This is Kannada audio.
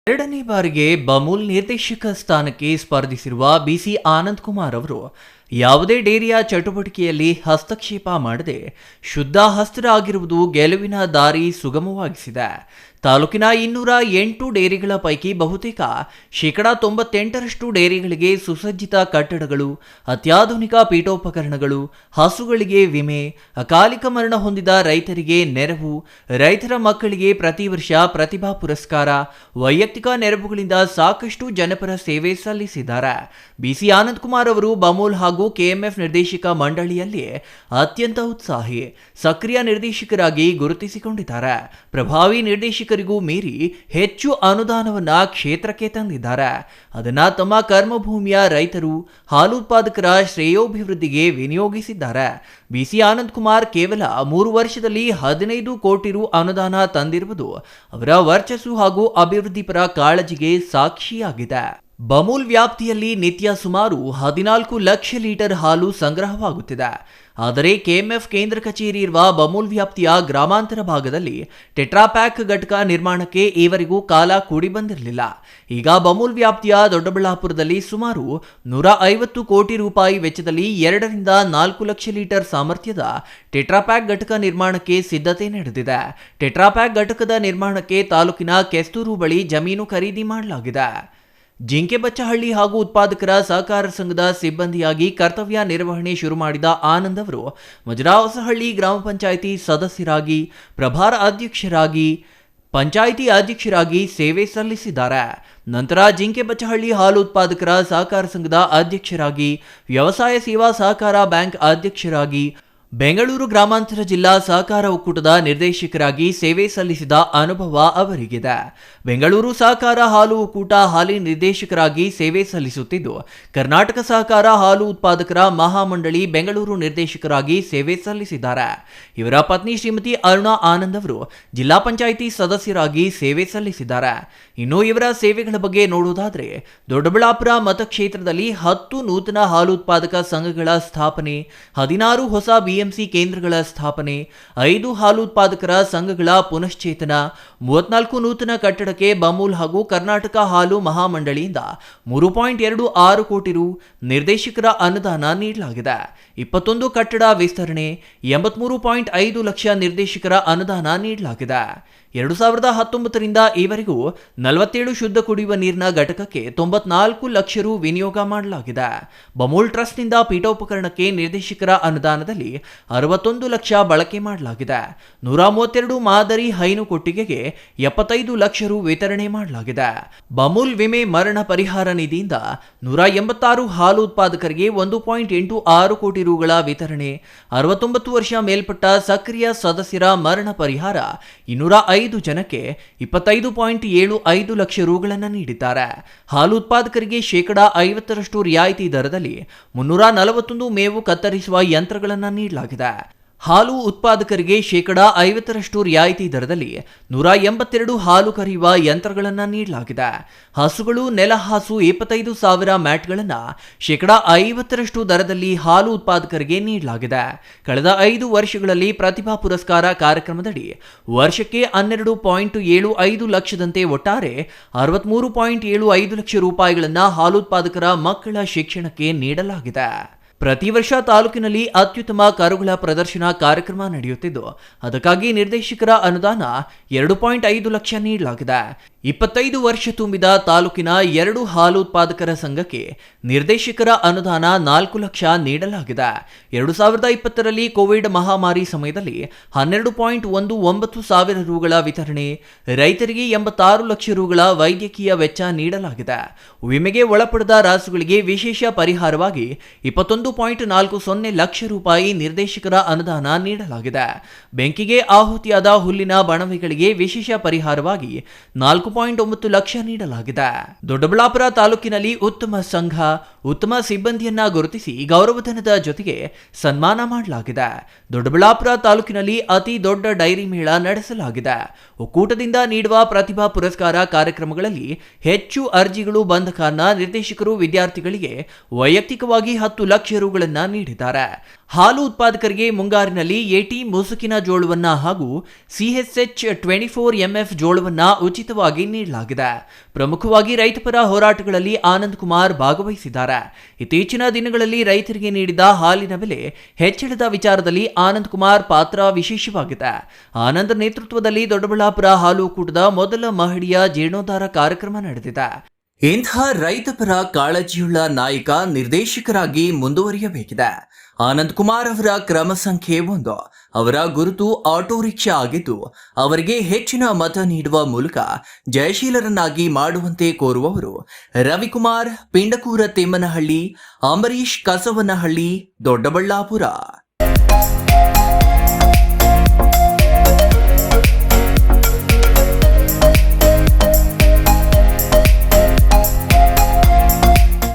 ಎರಡನೇ ಬಾರಿಗೆ ಬಮೂಲ್ ನಿರ್ದೇಶಕ ಸ್ಥಾನಕ್ಕೆ ಸ್ಪರ್ಧಿಸಿರುವ ಬಿಸಿ ಆನಂದ್ ಕುಮಾರ್ ಅವರು ಯಾವುದೇ ಡೇರಿಯ ಚಟುವಟಿಕೆಯಲ್ಲಿ ಹಸ್ತಕ್ಷೇಪ ಮಾಡದೆ ಶುದ್ಧ ಹಸ್ತರಾಗಿರುವುದು ಗೆಲುವಿನ ದಾರಿ ಸುಗಮವಾಗಿಸಿದೆ. ತಾಲೂಕಿನ 208 ಡೇರಿಗಳ ಪೈಕಿ ಬಹುತೇಕ 98% ಡೇರಿಗಳಿಗೆ ಸುಸಜ್ಜಿತ ಕಟ್ಟಡಗಳು, ಅತ್ಯಾಧುನಿಕ ಪೀಠೋಪಕರಣಗಳು, ಹಸುಗಳಿಗೆ ವಿಮೆ, ಅಕಾಲಿಕ ಮರಣ ಹೊಂದಿದ ರೈತರಿಗೆ ನೆರವು, ರೈತರ ಮಕ್ಕಳಿಗೆ ಪ್ರತಿ ವರ್ಷ ಪ್ರತಿಭಾ ಪುರಸ್ಕಾರ, ವೈಯಕ್ತಿಕ ನೆರವುಗಳಿಂದ ಸಾಕಷ್ಟು ಜನಪರ ಸೇವೆ ಸಲ್ಲಿಸಿದ್ದಾರೆ. ಬಿಸಿ ಆನಂದ್ ಕುಮಾರ್ ಅವರು ಬಮೂಲ್ ಹಾಗೂ ಕೆಎಂಎಫ್ ನಿರ್ದೇಶಕ ಮಂಡಳಿಯಲ್ಲಿ ಅತ್ಯಂತ ಉತ್ಸಾಹಿ, ಸಕ್ರಿಯ ನಿರ್ದೇಶಕರಾಗಿ ಗುರುತಿಸಿಕೊಂಡಿದ್ದಾರೆ. ಪ್ರಭಾವಿ ನಿರ್ದೇಶಕರಿಗೂ ಮೀರಿ ಹೆಚ್ಚು ಅನುದಾನವನ್ನ ಕ್ಷೇತ್ರಕ್ಕೆ ತಂದಿದ್ದಾರೆ. ಅದನ್ನ ತಮ್ಮ ಕರ್ಮಭೂಮಿಯ ರೈತರು, ಹಾಲು ಉತ್ಪಾದಕರ ಶ್ರೇಯೋಭಿವೃದ್ಧಿಗೆ ವಿನಿಯೋಗಿಸಿದ್ದಾರೆ. ಬಿಸಿ ಆನಂದ್ ಕುಮಾರ್ ಕೇವಲ 3 ವರ್ಷದಲ್ಲಿ 15 ಕೋಟಿ ರು ಅನುದಾನ ತಂದಿರುವುದು ಅವರ ವರ್ಚಸ್ಸು ಹಾಗೂ ಅಭಿವೃದ್ಧಿ ಪರ ಕಾಳಜಿಗೆ ಸಾಕ್ಷಿಯಾಗಿದೆ. ಬಮೂಲ್ ವ್ಯಾಪ್ತಿಯಲ್ಲಿ ನಿತ್ಯ ಸುಮಾರು 14 ಲಕ್ಷ ಲೀಟರ್ ಹಾಲು ಸಂಗ್ರಹವಾಗುತ್ತಿದೆ. ಆದರೆ ಕೆಎಂಎಫ್ ಕೇಂದ್ರ ಕಚೇರಿ ಇರುವ ಬಮೂಲ್ ವ್ಯಾಪ್ತಿಯ ಗ್ರಾಮಾಂತರ ಭಾಗದಲ್ಲಿ ಟೆಟ್ರಾಪ್ಯಾಕ್ ಘಟಕ ನಿರ್ಮಾಣಕ್ಕೆ ಈವರೆಗೂ ಕಾಲ ಕೂಡಿ ಬಂದಿರಲಿಲ್ಲ. ಈಗ ಬಮೂಲ್ ವ್ಯಾಪ್ತಿಯ ದೊಡ್ಡಬಳ್ಳಾಪುರದಲ್ಲಿ ಸುಮಾರು 150 ಕೋಟಿ ರೂಪಾಯಿ ವೆಚ್ಚದಲ್ಲಿ 2 ರಿಂದ 4 ಲಕ್ಷ ಲೀಟರ್ ಸಾಮರ್ಥ್ಯದ ಟೆಟ್ರಾಪ್ಯಾಕ್ ಘಟಕ ನಿರ್ಮಾಣಕ್ಕೆ ಸಿದ್ಧತೆ ನಡೆದಿದೆ. ಟೆಟ್ರಾಪ್ಯಾಕ್ ಘಟಕದ ನಿರ್ಮಾಣಕ್ಕೆ ತಾಲೂಕಿನ ಕೆಸ್ತೂರು ಬಳಿ ಜಮೀನು ಖರೀದಿ ಮಾಡಲಾಗಿದೆ. ಜಿಂಕೆಬಚ್ಚಹಳ್ಳಿ ಹಾಗೂ ಉತ್ಪಾದಕರ ಸಹಕಾರ ಸಂಘದ ಸಿಬ್ಬಂದಿಯಾಗಿ ಕರ್ತವ್ಯ ನಿರ್ವಹಣೆ ಶುರು ಮಾಡಿದ ಆನಂದ್ ಅವರು ಮಜರಾವಸಹಳ್ಳಿ ಗ್ರಾಮ ಪಂಚಾಯಿತಿ ಸದಸ್ಯರಾಗಿ, ಪ್ರಭಾರ ಅಧ್ಯಕ್ಷರಾಗಿ, ಪಂಚಾಯಿತಿ ಅಧ್ಯಕ್ಷರಾಗಿ ಸೇವೆ ಸಲ್ಲಿಸಿದ್ದಾರೆ. ನಂತರ ಜಿಂಕೆಬಚ್ಚಹಳ್ಳಿ ಹಾಲು ಉತ್ಪಾದಕರ ಸಹಕಾರ ಸಂಘದ ಅಧ್ಯಕ್ಷರಾಗಿ, ವ್ಯವಸಾಯ ಸೇವಾ ಸಹಕಾರ ಬ್ಯಾಂಕ್ ಅಧ್ಯಕ್ಷರಾಗಿ, ಬೆಂಗಳೂರು ಗ್ರಾಮಾಂತರ ಜಿಲ್ಲಾ ಸಹಕಾರ ಒಕ್ಕೂಟದ ನಿರ್ದೇಶಕರಾಗಿ ಸೇವೆ ಸಲ್ಲಿಸಿದ ಅನುಭವ ಅವರಿಗಿದೆ. ಬೆಂಗಳೂರು ಸಹಕಾರ ಹಾಲು ಒಕ್ಕೂಟ ಹಾಲಿ ನಿರ್ದೇಶಕರಾಗಿ ಸೇವೆ ಸಲ್ಲಿಸುತ್ತಿದ್ದು, ಕರ್ನಾಟಕ ಸಹಕಾರ ಹಾಲು ಉತ್ಪಾದಕರ ಮಹಾಮಂಡಳಿ ಬೆಂಗಳೂರು ನಿರ್ದೇಶಕರಾಗಿ ಸೇವೆ ಸಲ್ಲಿಸಿದ್ದಾರೆ. ಇವರ ಪತ್ನಿ ಶ್ರೀಮತಿ ಅರುಣಾ ಆನಂದ್ ಅವರು ಜಿಲ್ಲಾ ಪಂಚಾಯಿತಿ ಸದಸ್ಯರಾಗಿ ಸೇವೆ ಸಲ್ಲಿಸಿದ್ದಾರೆ. ಇನ್ನು ಇವರ ಸೇವೆಗಳ ಬಗ್ಗೆ ನೋಡುವುದಾದರೆ, ದೊಡ್ಡಬಳ್ಳಾಪುರ ಮತಕ್ಷೇತ್ರದಲ್ಲಿ 10 ನೂತನ ಹಾಲು ಉತ್ಪಾದಕ ಸಂಘಗಳ ಸ್ಥಾಪನೆ, 16 ಹೊಸ ಬಿಎಂಸಿ ಕೇಂದ್ರಗಳ ಸ್ಥಾಪನೆ, 5 ಹಾಲು ಉತ್ಪಾದಕರ ಸಂಘಗಳ ಪುನಶ್ಚೇತನ, 34 ನೂತನ ಕಟ್ಟಡಕ್ಕೆ ಬಮೂಲ್ ಹಾಗೂ ಕರ್ನಾಟಕ ಹಾಲು ಮಹಾಮಂಡಳಿಯಿಂದ 3.26 ಕೋಟಿ ರು ನಿರ್ದೇಶಕರ ಅನುದಾನ ನೀಡಲಾಗಿದೆ. 21 ಕಟ್ಟಡ ವಿಸ್ತರಣೆ, 83.5 ಲಕ್ಷ ನಿರ್ದೇಶಕರ ಅನುದಾನ ನೀಡಲಾಗಿದೆ. 2019 ರಿಂದ ಈವರೆಗೂ 47 ಶುದ್ಧ ಕುಡಿಯುವ ನೀರಿನ ಘಟಕಕ್ಕೆ 94 ಲಕ್ಷ ರು ವಿನಿಯೋಗ ಮಾಡಲಾಗಿದೆ. ಬಮೂಲ್ ಟ್ರಸ್ಟ್ನಿಂದ ಪೀಠೋಪಕರಣಕ್ಕೆ ನಿರ್ದೇಶಕರ ಅನುದಾನದಲ್ಲಿ 61 ಲಕ್ಷ ಬಳಕೆ ಮಾಡಲಾಗಿದೆ. 132 ಮಾದರಿ ಹೈನು ಕೊಟ್ಟಿಗೆಗೆ 75 ಲಕ್ಷ ರು ವಿತರಣೆ ಮಾಡಲಾಗಿದೆ. ಬಮೂಲ್ ವಿಮೆ ಮರಣ ಪರಿಹಾರ ನಿಧಿಯಿಂದ 186 ಹಾಲು ಉತ್ಪಾದಕರಿಗೆ 1.86 ಕೋಟಿ ರುಗಳ ವಿತರಣೆ, 69 ವರ್ಷ ಮೇಲ್ಪಟ್ಟ ಸಕ್ರಿಯ ಸದಸ್ಯರ ಮರಣ ಪರಿಹಾರ 205 ಜನಕ್ಕೆ 25.75 ಲಕ್ಷ ರುಗಳನ್ನು ನೀಡಿದ್ದಾರೆ. ಹಾಲು ಉತ್ಪಾದಕರಿಗೆ 50% ರಿಯಾಯಿತಿ ದರದಲ್ಲಿ 341 ಮೇವು ಕತ್ತರಿಸುವ ಯಂತ್ರಗಳನ್ನು ನೀಡಲಾಗಿದೆ. ಹಾಲು ಉತ್ಪಾದಕರಿಗೆ 50% ರಿಯಾಯಿತಿ ದರದಲ್ಲಿ 182 ಹಾಲು ಕರೆಯುವ ಯಂತ್ರಗಳನ್ನು ನೀಡಲಾಗಿದೆ. ಹಸುಗಳು, ನೆಲಹಾಸು 25,000 ಮ್ಯಾಟ್ಗಳನ್ನು 50% ದರದಲ್ಲಿ ಹಾಲು ಉತ್ಪಾದಕರಿಗೆ ನೀಡಲಾಗಿದೆ. ಕಳೆದ 5 ವರ್ಷಗಳಲ್ಲಿ ಪ್ರತಿಭಾ ಪುರಸ್ಕಾರ ಕಾರ್ಯಕ್ರಮದಡಿ ವರ್ಷಕ್ಕೆ 12.75 ಲಕ್ಷದಂತೆ ಒಟ್ಟಾರೆ 63.75 ಲಕ್ಷ ರೂಪಾಯಿಗಳನ್ನು ಹಾಲು ಉತ್ಪಾದಕರ ಮಕ್ಕಳ ಶಿಕ್ಷಣಕ್ಕೆ ನೀಡಲಾಗಿದೆ. ಪ್ರತಿ ವರ್ಷ ತಾಲೂಕಿನಲ್ಲಿ ಅತ್ಯುತ್ತಮ ಕರುಗಳ ಪ್ರದರ್ಶನ ಕಾರ್ಯಕ್ರಮ ನಡೆಯುತ್ತಿದ್ದು, ಅದಕ್ಕಾಗಿ ನಿರ್ದೇಶಕರ ಅನುದಾನ 2.5 ಲಕ್ಷ ನೀಡಲಾಗಿದೆ. 25 ವರ್ಷ ತುಂಬಿದ ತಾಲೂಕಿನ 2 ಹಾಲು ಉತ್ಪಾದಕರ ಸಂಘಕ್ಕೆ ನಿರ್ದೇಶಕರ ಅನುದಾನ 4 ಲಕ್ಷ ನೀಡಲಾಗಿದೆ. 2020ರಲ್ಲಿ ಕೋವಿಡ್ ಮಹಾಮಾರಿ ಸಮಯದಲ್ಲಿ 12.19 ಸಾವಿರ ರುಗಳ ವಿತರಣೆ, ರೈತರಿಗೆ 86 ಲಕ್ಷ ರುಗಳ ವೈದ್ಯಕೀಯ ವೆಚ್ಚ ನೀಡಲಾಗಿದೆ. ವಿಮೆಗೆ ಒಳಪಡದ ರಾಸುಗಳಿಗೆ ವಿಶೇಷ ಪರಿಹಾರವಾಗಿ 21.40 ಲಕ್ಷ ರೂಪಾಯಿ ನಿರ್ದೇಶಕರ ಅನುದಾನ ನೀಡಲಾಗಿದೆ. ಬೆಂಕಿಗೆ ಆಹುತಿಯಾದ ಹುಲ್ಲಿನ ಬಣವೆಗಳಿಗೆ ವಿಶೇಷ ಪರಿಹಾರವಾಗಿ 4.9 ಲಕ್ಷ ನೀಡಲಾಗಿದೆ. ದೊಡ್ಡಬಳ್ಳಾಪುರ ತಾಲೂಕಿನಲ್ಲಿ ಉತ್ತಮ ಸಂಘ, ಉತ್ತಮ ಸಿಬ್ಬಂದಿಯನ್ನ ಗುರುತಿಸಿ ಗೌರವಧನದ ಜೊತೆಗೆ ಸನ್ಮಾನ ಮಾಡಲಾಗಿದೆ. ದೊಡ್ಡಬಳ್ಳಾಪುರ ತಾಲೂಕಿನಲ್ಲಿ ಅತಿ ದೊಡ್ಡ ಡೈರಿ ಮೇಳ ನಡೆಸಲಾಗಿದೆ. ಒಕ್ಕೂಟದಿಂದ ನೀಡುವ ಪ್ರತಿಭಾ ಪುರಸ್ಕಾರ ಕಾರ್ಯಕ್ರಮಗಳಲ್ಲಿ ಹೆಚ್ಚು ಅರ್ಜಿಗಳು ಬಂದ ಕಾರಣ ನಿರ್ದೇಶಕರು ವಿದ್ಯಾರ್ಥಿಗಳಿಗೆ ವೈಯಕ್ತಿಕವಾಗಿ 10 ಲಕ್ಷ ರುಗಳನ್ನು ನೀಡಿದ್ದಾರೆ. ಹಾಲು ಉತ್ಪಾದಕರಿಗೆ ಮುಂಗಾರಿನಲ್ಲಿ ಎಟಿ ಮುಸುಕಿನ ಜೋಳವನ್ನ ಹಾಗೂ CHH 24MF ಜೋಳವನ್ನ ಉಚಿತವಾಗಿ ನೀಡಲಾಗಿದೆ. ಪ್ರಮುಖವಾಗಿ ರೈತಪರ ಹೋರಾಟಗಳಲ್ಲಿ ಆನಂದ್ ಕುಮಾರ್ ಭಾಗವಹಿಸಿದ್ದಾರೆ. ಇತ್ತೀಚಿನ ದಿನಗಳಲ್ಲಿ ರೈತರಿಗೆ ನೀಡಿದ ಹಾಲಿನ ಬೆಲೆ ಹೆಚ್ಚಳದ ವಿಚಾರದಲ್ಲಿ ಆನಂದ್ ಕುಮಾರ್ ಪಾತ್ರ ವಿಶೇಷವಾಗಿದೆ. ಆನಂದ್ ನೇತೃತ್ವದಲ್ಲಿ ದೊಡ್ಡಬಳ್ಳಾಪುರ ಹಾಲು ಒಕ್ಕೂಟದ ಮೊದಲ ಮಹಡಿಯ ಜೀರ್ಣೋದ್ಧಾರ ಕಾರ್ಯಕ್ರಮ ನಡೆದಿದೆ. ಇಂಥ ರೈತಪರ ಕಾಳಜಿಯುಳ್ಳ ನಾಯಕ ನಿರ್ದೇಶಕರಾಗಿ ಮುಂದುವರಿಯಬೇಕಿದೆ. ಆನಂದ್ ಕುಮಾರ್ ಅವರ ಕ್ರಮ ಸಂಖ್ಯೆ 1. ಅವರ ಗುರುತು ಆಟೋ ರಿಕ್ಷಾ ಆಗಿದ್ದು, ಅವರಿಗೆ ಹೆಚ್ಚಿನ ಮತ ನೀಡುವ ಮೂಲಕ ಜಯಶೀಲರನ್ನಾಗಿ ಮಾಡುವಂತೆ ಕೋರುವವರು ರವಿಕುಮಾರ್, ಪಿಂಡಕೂರ ತಿಮ್ಮನಹಳ್ಳಿ, ಅಂಬರೀಶ್ ಕಸವನಹಳ್ಳಿ, ದೊಡ್ಡಬಳ್ಳಾಪುರ.